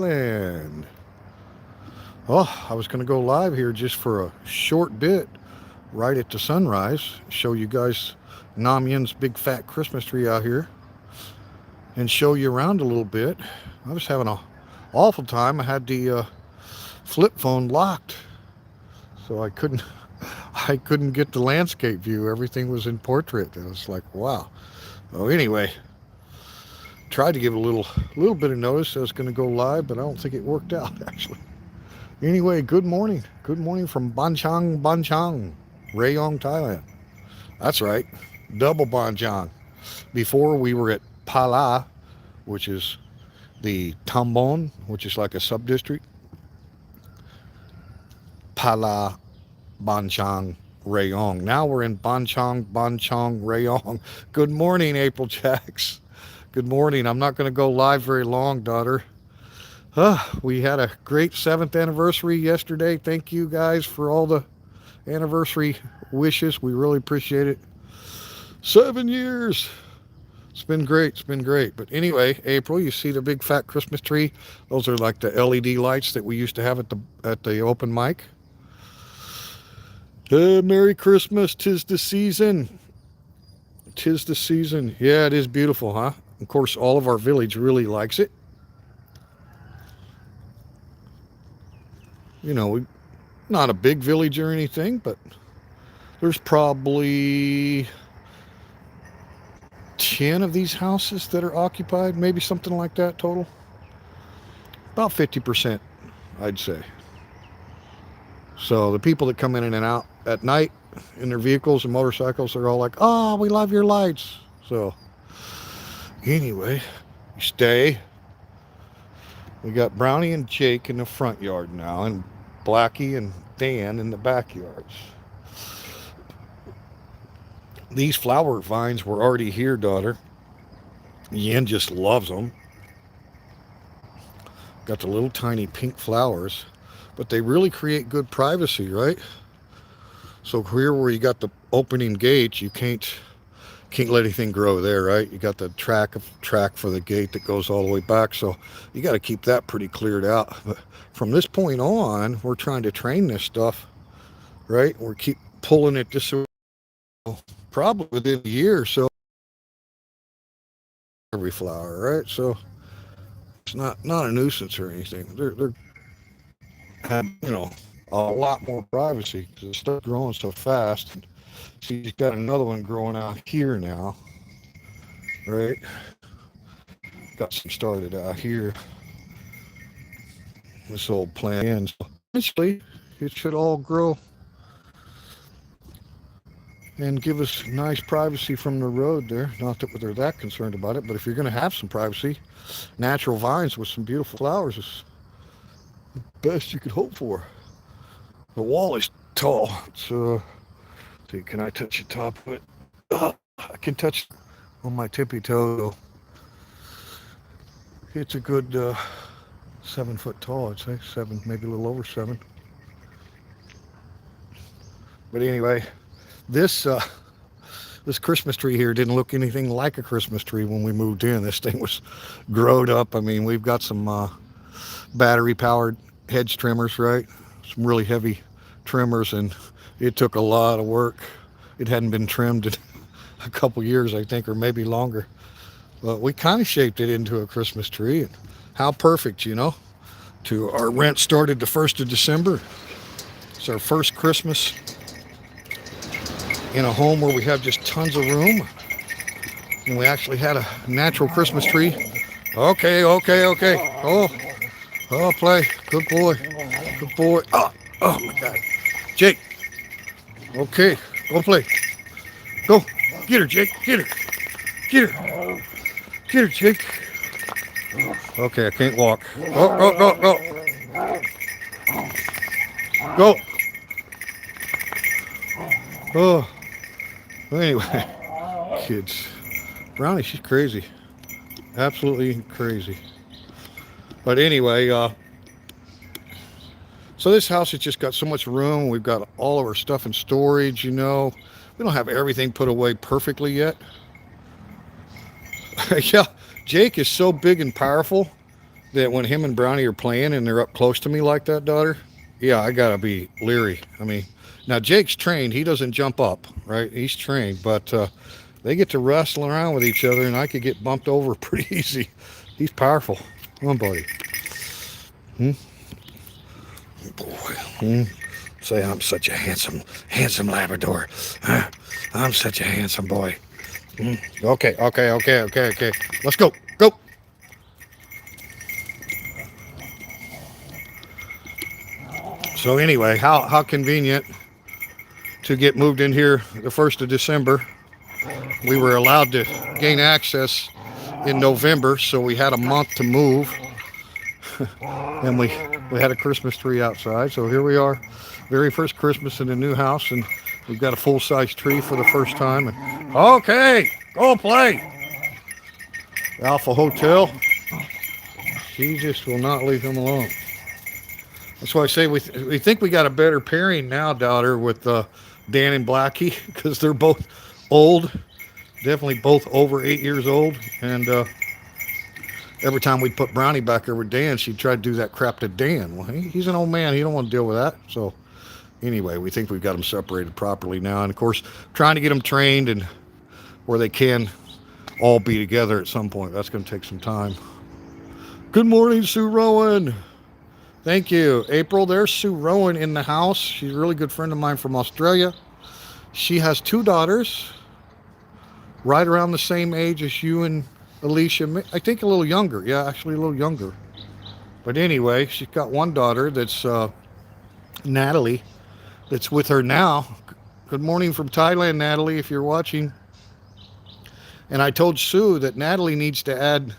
Thailand. Oh, I was going to go live here just for a short bit right at the sunrise, show you guys Nam Yin's big fat Christmas tree out here and show you around a little bit. I was having a awful time. I had the flip phone locked, so I couldn't get the landscape view. Everything was in portrait. It was like, wow. Oh, anyway, tried to give a little bit of notice I was going to go live, but I don't think it worked out actually. Anyway, good morning. Good morning from Banchang, Rayong, Thailand. That's right, double Banchang. Before we were at Pala, which is the Tambon, which is like a sub-district. Pala, Banchang, Rayong. Now we're in Banchang, Rayong. Good morning, April Jacks. Good morning. I'm not going to go live very long, daughter. We had a great 7th anniversary yesterday. Thank you guys for all the anniversary wishes. We really appreciate it. 7 years. It's been great. It's been great. But anyway, April, you see the big fat Christmas tree? Those are like the LED lights that we used to have at the open mic. Merry Christmas. 'Tis the season. 'Tis the season. Yeah, it is beautiful, huh? Of course, all of our village really likes it. We're not a big village or anything, but there's probably 10 of these houses that are occupied, maybe something like that total. About 50%, I'd say. So the people that come in and out at night in their vehicles and motorcycles, they're all like, oh, we love your lights. So anyway, you stay. We got Brownie and Jake in the front yard now, and Blackie and Dan in the backyards. These flower vines were already here, daughter. Yen just loves them. Got the little tiny pink flowers, but they really create good privacy, right? So here where you got the opening gate, you can't let anything grow there, right? You got the track for the gate that goes all the way back, so you got to keep that pretty cleared out. But from this point on, we're trying to train this stuff, right? We're keep pulling it this way. Probably within a year or so, every flower, right? So it's not a nuisance or anything. They're have a lot more privacy because it starts growing so fast. So you've got another one growing out here now, right? Got some started out here. This old plant ends. Eventually, it should all grow and give us nice privacy from the road there. Not that they're that concerned about it, but if you're going to have some privacy, natural vines with some beautiful flowers is the best you could hope for. The wall is tall. So, see, can I touch the top of it? I can touch on my tippy toe. It's a good 7 foot tall, I'd say. 7, maybe a little over 7. But anyway, this Christmas tree here didn't look anything like a Christmas tree when we moved in. This thing was growed up. I mean, we've got some battery powered hedge trimmers, right? Some really heavy trimmers, and it took a lot of work. It hadn't been trimmed in a couple years, I think, or maybe longer. But we kind of shaped it into a Christmas tree. And how perfect, Our rent started the 1st of December. It's our first Christmas in a home where we have just tons of room. And we actually had a natural Christmas tree. Okay. Oh, play. Good boy. Good boy. Oh my God. Jake. Okay, go play. Go. Get her, Jake. Get her. Get her. Get her, Jake. Okay, I can't walk. Go. Go. Oh. Anyway, kids. Brownie, she's crazy. Absolutely crazy. But anyway, so this house has just got so much room. We've got all of our stuff in storage, We don't have everything put away perfectly yet. Yeah, Jake is so big and powerful that when him and Brownie are playing and they're up close to me like that, daughter, yeah, I gotta be leery. I mean, now Jake's trained; he doesn't jump up, right? He's trained, but they get to wrestle around with each other, and I could get bumped over pretty easy. He's powerful. Come on, buddy. Hmm? Boy. Hmm? Say I'm such a handsome Labrador. Huh? I'm such a handsome boy. Hmm? Okay. Let's go. Go. So anyway, how convenient to get moved in here the 1st of December. We were allowed to gain access in November, so we had a month to move. And we had a Christmas tree outside. So here we are, very first Christmas in the new house, and we've got a full-size tree for the first time. And okay, go play. Alpha Hotel. She just will not leave him alone. That's why I say we think we got a better pairing now, daughter, with Dan and Blackie, because they're both old, definitely both over 8 years old, and every time we'd put Brownie back there with Dan, she'd try to do that crap to Dan. Well, he's an old man. He don't want to deal with that. So anyway, we think we've got them separated properly now, and of course, trying to get them trained and where they can all be together at some point. That's going to take some time. Good morning, Sue Rowan. Thank you. April, there's Sue Rowan in the house. She's a really good friend of mine from Australia. She has 2 daughters, right around the same age as you and Alicia. I think a little younger. Yeah, actually a little younger. But anyway, she's got one daughter that's Natalie, that's with her now. Good morning from Thailand, Natalie, if you're watching. And I told Sue that Natalie needs to add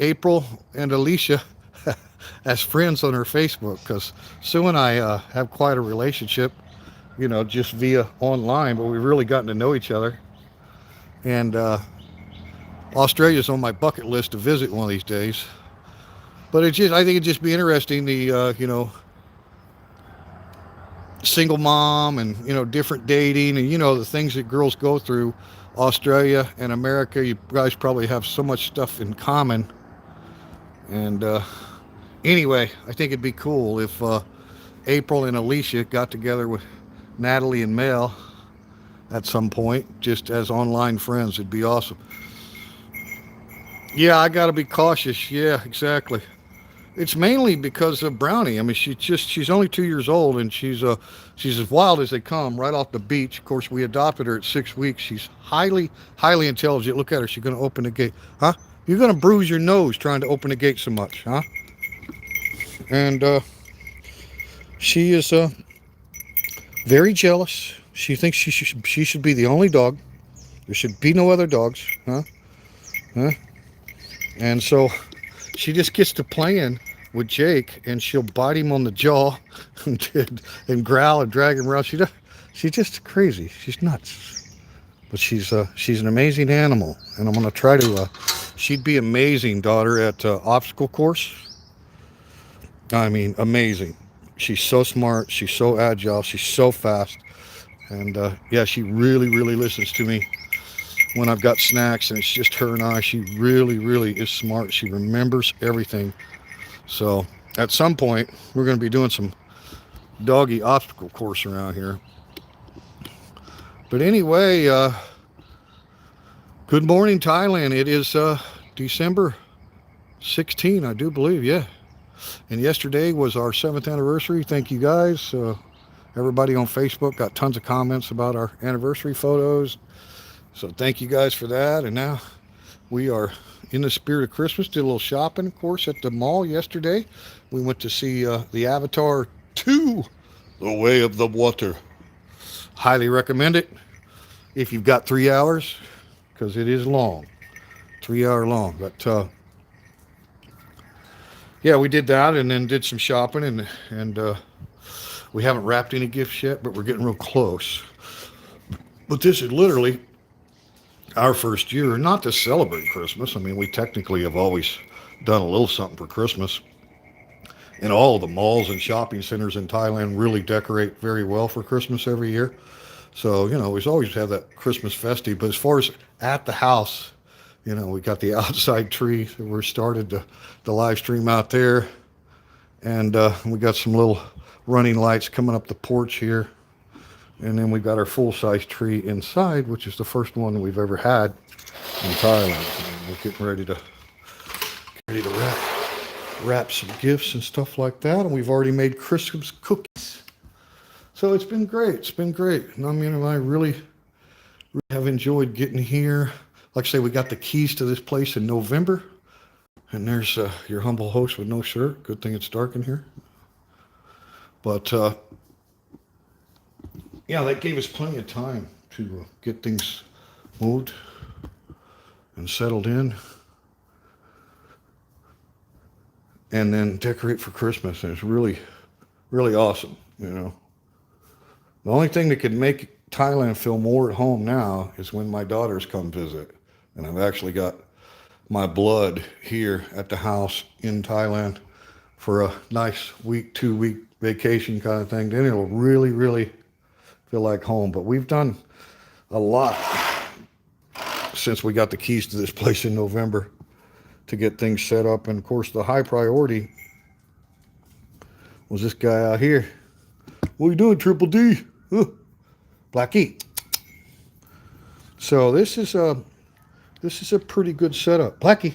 April and Alicia as friends on her Facebook, because Sue and I have quite a relationship, just via online, but we've really gotten to know each other. And Australia's on my bucket list to visit one of these days. But I think it'd just be interesting, the single mom and different dating and the things that girls go through. Australia and America, you guys probably have so much stuff in common. And anyway, I think it'd be cool if April and Alicia got together with Natalie and Mel at some point, just as online friends. It'd be awesome. Yeah, I got to be cautious. Yeah, exactly. It's mainly because of Brownie. I mean, she's only 2 years old, and she's as wild as they come, right off the beach. Of course, we adopted her at 6 weeks. She's highly intelligent. Look at her. She's going to open the gate. Huh? You're going to bruise your nose trying to open the gate so much, huh? And she is very jealous. She thinks she should be the only dog. There should be no other dogs, huh? And so she just gets to playing with Jake, and she'll bite him on the jaw and growl and drag him around. She's just crazy. She's nuts. But she's an amazing animal, and I'm gonna try to. She'd be amazing, daughter, at obstacle course. I mean, amazing. She's so smart. She's so agile. She's so fast. And yeah, she really listens to me when I've got snacks, and it's just her and I. She really is smart. She remembers everything. So at some point, we're going to be doing some doggy obstacle course around here. But anyway, good morning, Thailand. It is December 16, I do believe, yeah. And yesterday was our 7th anniversary. Thank you guys. Everybody on Facebook got tons of comments about our anniversary photos. So thank you guys for that. And now we are in the spirit of Christmas. Did a little shopping, of course, at the mall yesterday. We went to see the Avatar 2, The Way of the Water. Highly recommend it if you've got 3 hours, because it is long. 3 hour long. But yeah, we did that and then did some shopping, and we haven't wrapped any gifts yet, but we're getting real close. But this is literally our first year, not to celebrate Christmas. I mean, we technically have always done a little something for Christmas. And all the malls and shopping centers in Thailand really decorate very well for Christmas every year. So, we always have that Christmas festive. But as far as at the house, You know, we got the outside tree that we're started the live stream out there. And we got some little running lights coming up the porch here. And then we got our full-size tree inside, which is the first one that we've ever had in Thailand. And we're getting ready to wrap some gifts and stuff like that. And we've already made Christmas cookies. So it's been great. It's been great. Namyan and I really have enjoyed getting here. Like I say, we got the keys to this place in November. And there's your humble host with no shirt. Good thing it's dark in here. But, yeah, that gave us plenty of time to get things moved and settled in. And then decorate for Christmas. And it's really, really awesome, you know. The only thing that could make Thailand feel more at home now is when my daughters come visit. And I've actually got my blood here at the house in Thailand for a nice week, 2-week vacation kind of thing. Then it'll really, really feel like home. But we've done a lot since we got the keys to this place in November to get things set up. And of course, the high priority was this guy out here. What are you doing, Triple D? Huh? Blackie. So this is a pretty good setup. Blackie,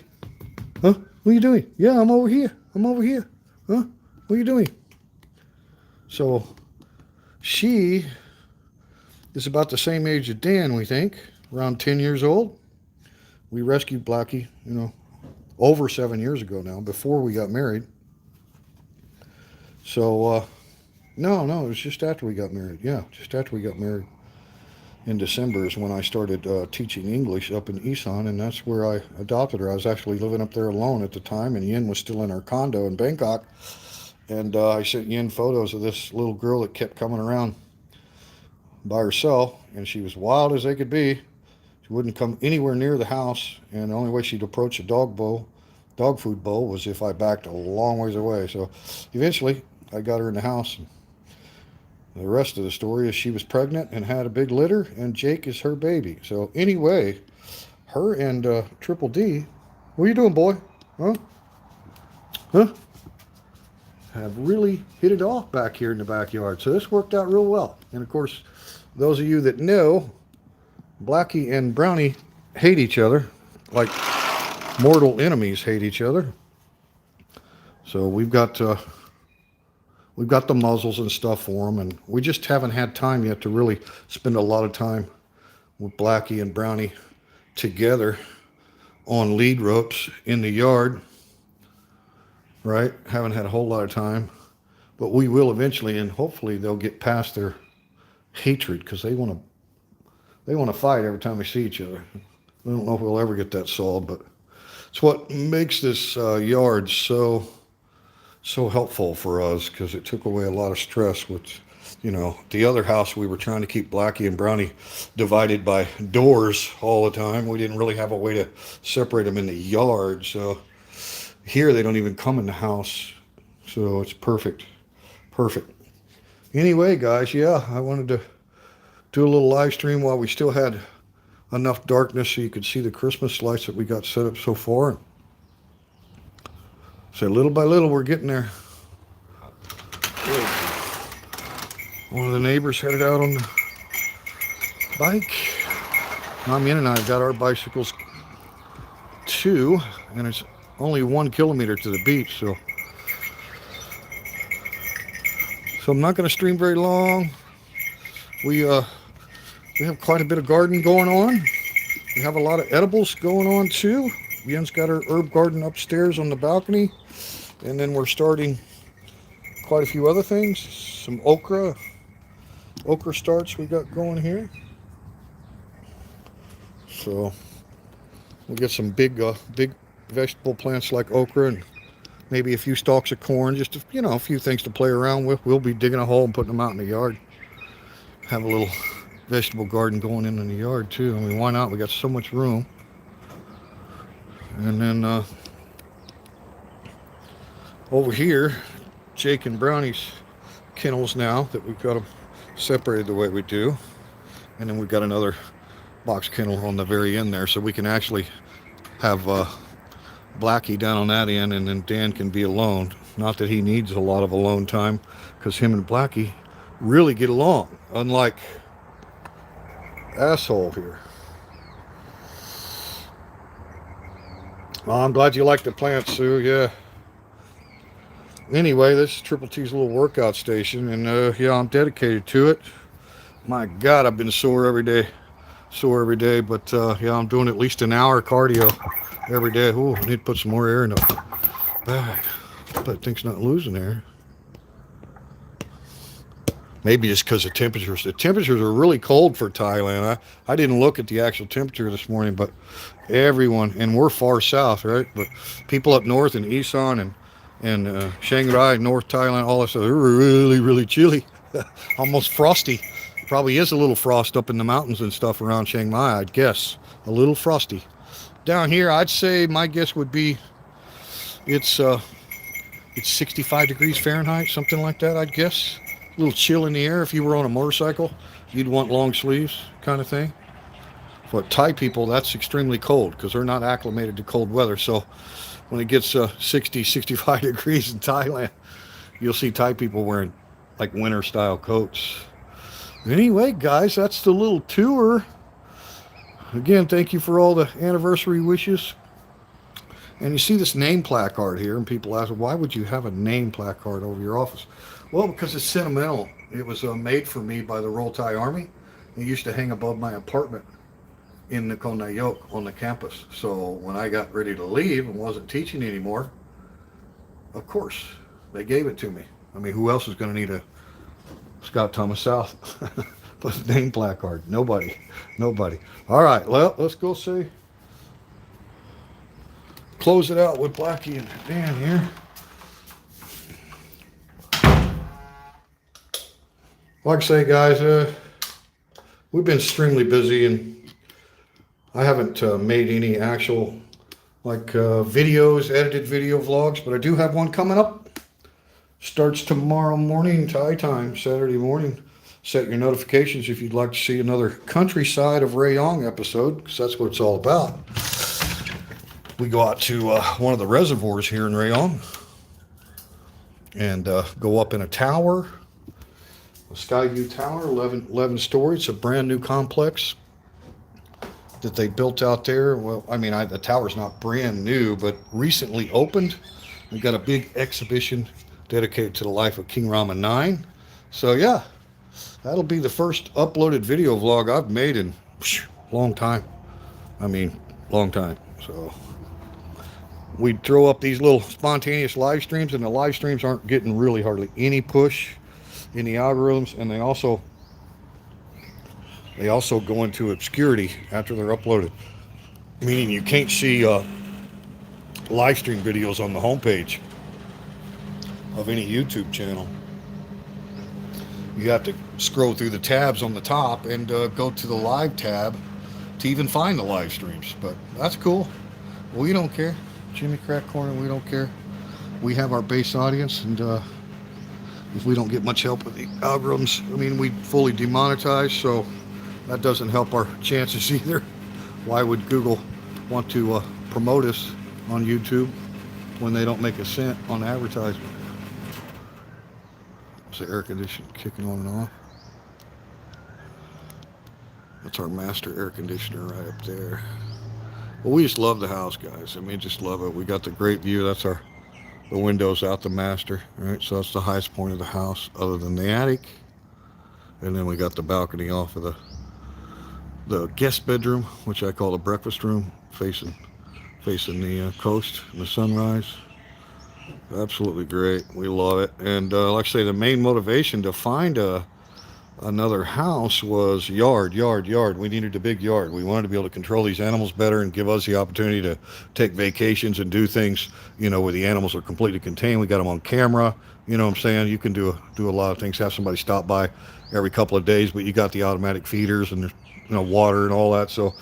huh? What are you doing? Yeah, I'm over here. I'm over here. Huh? What are you doing? So she is about the same age as Dan, we think, around 10 years old. We rescued Blackie, you know, over 7 years ago now, before we got married. So, no, it was just after we got married. Yeah, just after we got married. In December is when I started teaching English up in Isan, and that's where I adopted her. I was actually living up there alone at the time, and Yin was still in her condo in Bangkok. And I sent Yin photos of this little girl that kept coming around by herself, and she was wild as they could be. She wouldn't come anywhere near the house, and the only way she'd approach a dog food bowl, was if I backed a long ways away. So eventually, I got her in the house. The rest of the story is she was pregnant and had a big litter, and Jake is her baby. So anyway, her and Triple D, what are you doing, boy? Huh? Have really hit it off back here in the backyard. So this worked out real well. And of course, those of you that know, Blackie and Brownie hate each other, like mortal enemies hate each other. So we've got the muzzles and stuff for them, and we just haven't had time yet to really spend a lot of time with Blackie and Brownie together on lead ropes in the yard, right? Haven't had a whole lot of time, but we will eventually, and hopefully they'll get past their hatred, because they want to fight every time they see each other. I don't know if we'll ever get that solved, but it's what makes this yard so helpful for us, because it took away a lot of stress with, you know, the other house. We were trying to keep Blackie and Brownie divided by doors all the time. We didn't really have a way to separate them in the yard. So here they don't even come in the house. So it's perfect. Anyway, guys, yeah, I wanted to do a little live stream while we still had enough darkness so you could see the Christmas lights that we got set up so far. So little by little, we're getting there. One of the neighbors headed out on the bike. Namyan and I have got our bicycles too, and it's only 1 kilometer to the beach, so I'm not going to stream very long. We have quite a bit of garden going on. We have a lot of edibles going on too. Yen's got her herb garden upstairs on the balcony. And then we're starting quite a few other things. Some okra starts we got going here. So we'll get some big vegetable plants like okra, and maybe a few stalks of corn, just a few things to play around with. We'll be digging a hole and putting them out in the yard. Have a little vegetable garden going in the yard too. I mean, why not? We got so much room. And then over here, Jake and Brownie's kennels now that we've got them separated the way we do. And then we've got another box kennel on the very end there, so we can actually have Blackie down on that end, and then Dan can be alone. Not that he needs a lot of alone time, because him and Blackie really get along, unlike asshole here. Oh, I'm glad you like the plants, Sue. Yeah. Anyway, this is Triple T's little workout station, and yeah, I'm dedicated to it. My God, I've been sore every day. But yeah, I'm doing at least an hour cardio every day. Ooh, I need to put some more air in the bag. That thing's not losing air. Maybe just because of temperatures. The temperatures are really cold for Thailand. I didn't look at the actual temperature this morning, but everyone, and we're far south, right? But people up north in Isan and Chiang Rai, North Thailand, all that stuff, they're really, really chilly. Almost frosty. Probably is a little frost up in the mountains and stuff around Chiang Mai, I'd guess. A little frosty. Down here, I'd say my guess would be it's 65 degrees Fahrenheit, something like that, I'd guess. A little chill in the air. If you were on a motorcycle, you'd want long sleeves kind of thing. But Thai people, that's extremely cold because they're not acclimated to cold weather. So when it gets 60, 65 degrees in Thailand, you'll see Thai people wearing like winter style coats. Anyway, guys, that's the little tour. Again, thank you for all the anniversary wishes. And you see this name placard here, and people ask, why would you have a name placard over your office? Well, because it's sentimental. It was made for me by the Royal Thai Army. It used to hang above my apartment in Nakhon Nayok on the campus. So when I got ready to leave and wasn't teaching anymore, of course, they gave it to me. I mean, who else is going to need a Scott Thomas South name placard? Nobody. All right, well, let's go see. Close it out with Blackie and Dan here. Like I say, guys, we've been extremely busy, and I haven't made any actual videos, edited video vlogs, but I do have one coming up. Starts tomorrow morning, Thai time, Saturday morning. Set your notifications if you'd like to see another countryside of Rayong episode, because that's what it's all about. We go out to one of the reservoirs here in Rayong and go up in a tower, a Skyview Tower, 11 stories. It's a brand new complex that they built out there. Well, I mean, the tower's not brand new, but recently opened. We've got a big exhibition dedicated to the life of King Rama IX. So yeah, that'll be the first uploaded video vlog I've made in long time. I mean, long time. So we'd throw up these little spontaneous live streams, and the live streams aren't getting really hardly any push in the algorithms, and they also go into obscurity after they're uploaded, meaning you can't see live stream videos on the homepage of any YouTube channel. You have to scroll through the tabs on the top and go to the live tab to even find the live streams. But that's cool. We don't care. Jimmy Crack Corner, we don't care. We have our base audience, and if we don't get much help with the algorithms, I mean, we fully demonetize, so that doesn't help our chances either. Why would Google want to promote us on YouTube when they don't make a cent on advertisement? It's the air conditioner kicking on and off. That's our master air conditioner right up there. Well, we just love the house, guys. I mean, just love it. We got the great view. That's the windows out the master, right? So that's the highest point of the house other than the attic. And then we got the balcony off of the guest bedroom, which I call the breakfast room, facing the coast and the sunrise. Absolutely great. We love it. And like I say, the main motivation to find another house was yard. We needed a big yard. We wanted to be able to control these animals better and give us the opportunity to take vacations and do things, where the animals are completely contained. We got them on camera. You know what I'm saying? You can do a lot of things, have somebody stop by every couple of days, but you got the automatic feeders and water and all that. So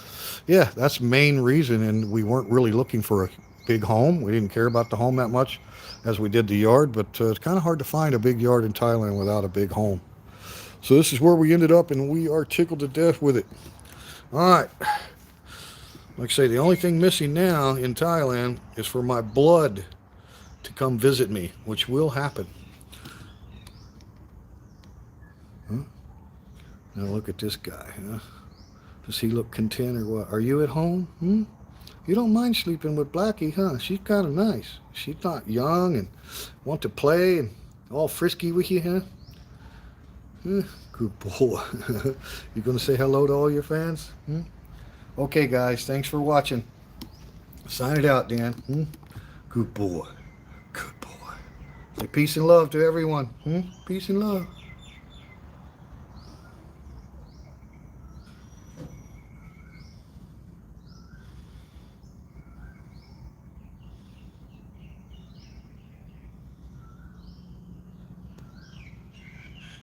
yeah, that's the main reason. And we weren't really looking for a big home. We didn't care about the home that much as we did the yard, but it's kind of hard to find a big yard in Thailand without a big home. So this is where we ended up, and we are tickled to death with it. All right. Like I say, the only thing missing now in Thailand is for my blood to come visit me, which will happen. Huh? Now look at this guy. Huh? Does he look content or what? Are you at home? Hmm? You don't mind sleeping with Blackie, huh? She's kind of nice. She's not young and want to play and all frisky with you, huh? Good boy. You gonna say hello to all your fans? Hmm? Okay, guys. Thanks for watching. Sign it out, Dan. Hmm? Good boy. Good boy. Say peace and love to everyone. Hmm? Peace and love.